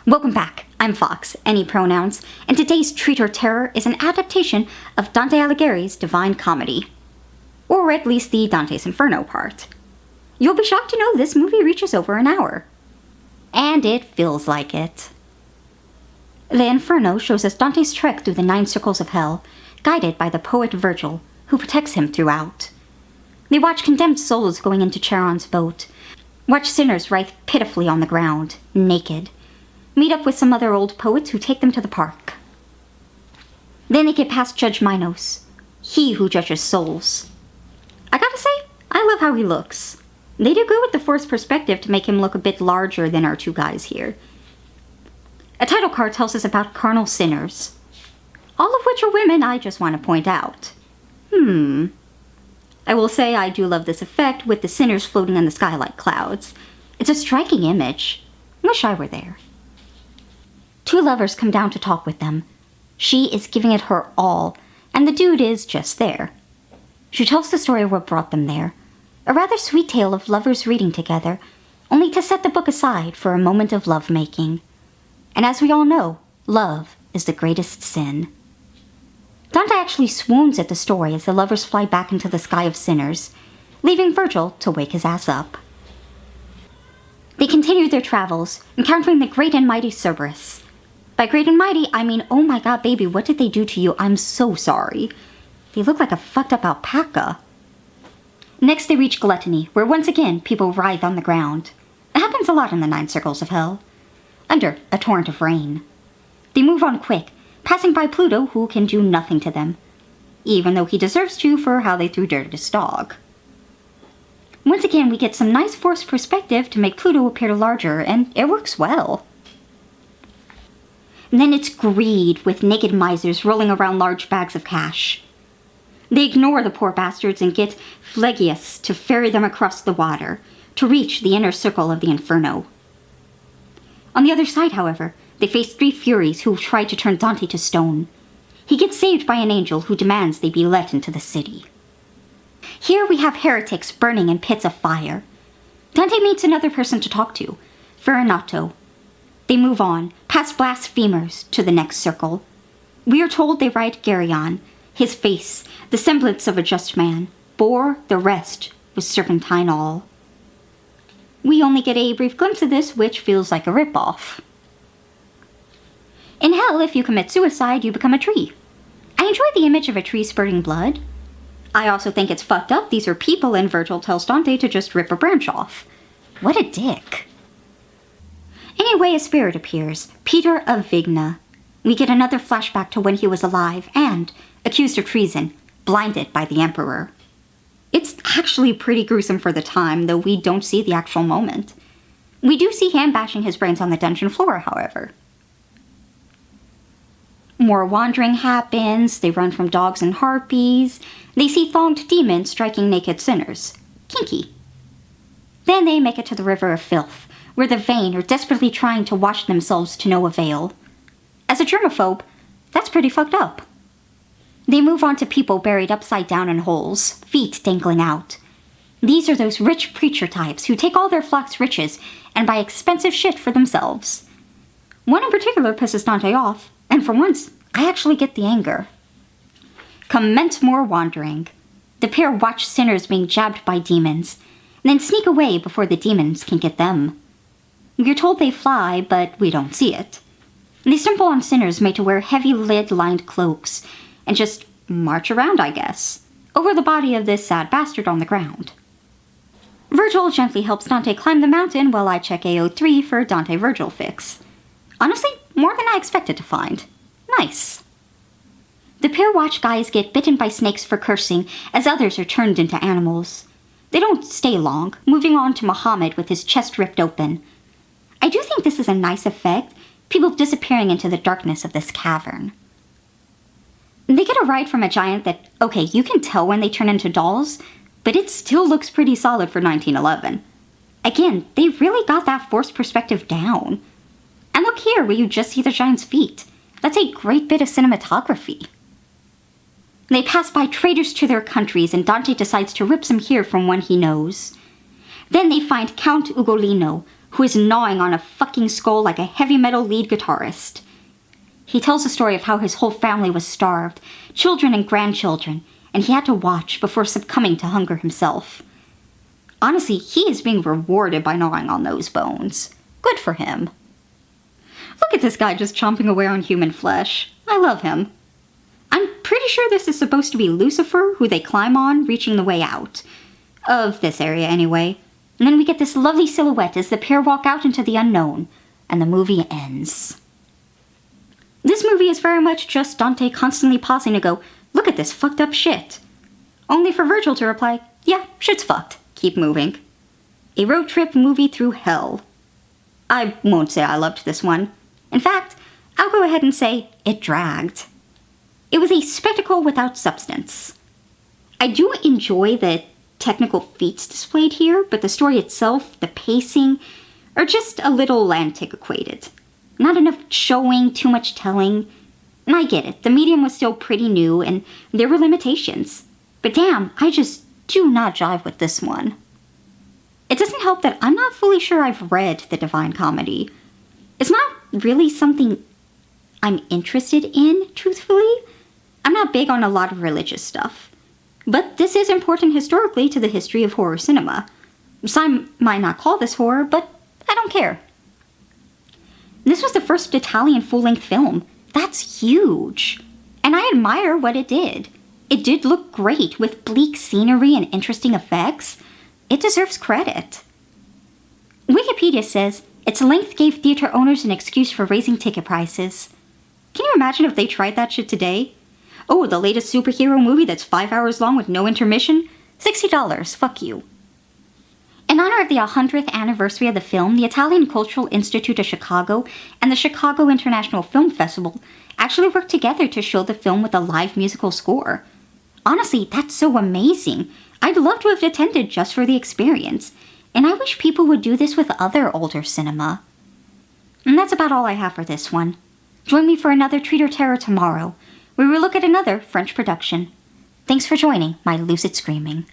Welcome back, I'm Fox, any pronouns, and today's Treat or Terror is an adaptation of Dante Alighieri's Divine Comedy. Or at least the Dante's Inferno part. You'll be shocked to know this movie reaches over an hour. And it feels like it. The Inferno shows us Dante's trek through the 9 circles of hell, guided by the poet Virgil, who protects him throughout. They watch condemned souls going into Charon's boat, watch sinners writhe pitifully on the ground, naked, meet up with some other old poets who take them to the park. Then they get past Judge Minos, he who judges souls. I gotta say, I love how he looks. They do good with the forced perspective to make him look a bit larger than our two guys here. A title card tells us about carnal sinners, all of which are women, I just want to point out. I will say I do love this effect with the sinners floating in the sky like clouds. It's a striking image. Wish I were there. 2 lovers come down to talk with them. She is giving it her all, and the dude is just there. She tells the story of what brought them there, a rather sweet tale of lovers reading together, only to set the book aside for a moment of lovemaking. And as we all know, love is the greatest sin. Dante actually swoons at the story as the lovers fly back into the sky of sinners, leaving Virgil to wake his ass up. They continue their travels, encountering the great and mighty Cerberus. By great and mighty, I mean, oh my god, baby, what did they do to you? I'm so sorry. They look like a fucked up alpaca. Next they reach Gluttony, where once again people writhe on the ground. It happens a lot in the 9 circles of hell. Under a torrent of rain. They move on quick, passing by Pluto, who can do nothing to them, even though he deserves to for how they threw dirt at his dog. Once again, we get some nice forced perspective to make Pluto appear larger, and it works well. And then it's greed, with naked misers rolling around large bags of cash. They ignore the poor bastards and get Phlegius to ferry them across the water, to reach the inner circle of the Inferno. On the other side, however, they face 3 furies who try to turn Dante to stone. He gets saved by an angel who demands they be let into the city. Here we have heretics burning in pits of fire. Dante meets another person to talk to, Ferinato. They move on, past blasphemers, to the next circle. We are told they write Geryon, his face, the semblance of a just man, bore the rest with serpentine all. We only get a brief glimpse of this, which feels like a ripoff. In hell, if you commit suicide, you become a tree. I enjoy the image of a tree spurting blood. I also think it's fucked up these are people and Virgil tells Dante to just rip a branch off. What a dick. Anyway, a spirit appears, Peter of Vigna. We get another flashback to when he was alive and accused of treason, blinded by the Emperor. It's actually pretty gruesome for the time, though we don't see the actual moment. We do see him bashing his brains on the dungeon floor, however. More wandering happens, they run from dogs and harpies, they see thonged demons striking naked sinners. Kinky. Then they make it to the River of Filth, where the vain are desperately trying to wash themselves to no avail. As a germaphobe, that's pretty fucked up. They move on to people buried upside down in holes, feet dangling out. These are those rich preacher types who take all their flock's riches and buy expensive shit for themselves. One in particular pisses Dante off, and for once, I actually get the anger. Commence more wandering. The pair watch sinners being jabbed by demons, and then sneak away before the demons can get them. We are told they fly, but we don't see it. They stumble on sinners made to wear heavy lid-lined cloaks, and just march around, I guess, over the body of this sad bastard on the ground. Virgil gently helps Dante climb the mountain while I check AO3 for Dante Virgil fix. Honestly, more than I expected to find. Nice. The pair watch guys get bitten by snakes for cursing as others are turned into animals. They don't stay long, moving on to Muhammad with his chest ripped open. I do think this is a nice effect, people disappearing into the darkness of this cavern. They get a ride from a giant that, okay, you can tell when they turn into dolls, but it still looks pretty solid for 1911. Again, they really got that forced perspective down. And look here, where you just see the giant's feet. That's a great bit of cinematography. They pass by traitors to their countries, and Dante decides to rip some here from one he knows. Then they find Count Ugolino, who is gnawing on a fucking skull like a heavy metal lead guitarist. He tells the story of how his whole family was starved, children and grandchildren, and he had to watch before succumbing to hunger himself. Honestly, he is being rewarded by gnawing on those bones. Good for him. Look at this guy just chomping away on human flesh. I love him. I'm pretty sure this is supposed to be Lucifer, who they climb on, reaching the way out. Of this area, anyway. And then we get this lovely silhouette as the pair walk out into the unknown, and the movie ends. This movie is very much just Dante constantly pausing to go, look at this fucked up shit. Only for Virgil to reply, yeah, shit's fucked. Keep moving. A road trip movie through hell. I won't say I loved this one. In fact, I'll go ahead and say it dragged. It was a spectacle without substance. I do enjoy the technical feats displayed here, but the story itself, the pacing, are just a little antiquated. Not enough showing, too much telling. And I get it, the medium was still pretty new and there were limitations. But damn, I just do not jive with this one. It doesn't help that I'm not fully sure I've read the Divine Comedy. It's not really something I'm interested in, truthfully. I'm not big on a lot of religious stuff. But this is important historically to the history of horror cinema. Some might not call this horror, but I don't care. This was the first Italian full-length film. That's huge. And I admire what it did. It did look great with bleak scenery and interesting effects. It deserves credit. Wikipedia says, its length gave theater owners an excuse for raising ticket prices. Can you imagine if they tried that shit today? Oh, the latest superhero movie that's 5 hours long with no intermission? $60, fuck you. In honor of the 100th anniversary of the film, the Italian Cultural Institute of Chicago and the Chicago International Film Festival actually worked together to show the film with a live musical score. Honestly, that's so amazing. I'd love to have attended just for the experience, and I wish people would do this with other older cinema. And that's about all I have for this one. Join me for another Treat or Terror tomorrow, where we look at another French production. Thanks for joining my lucid screaming.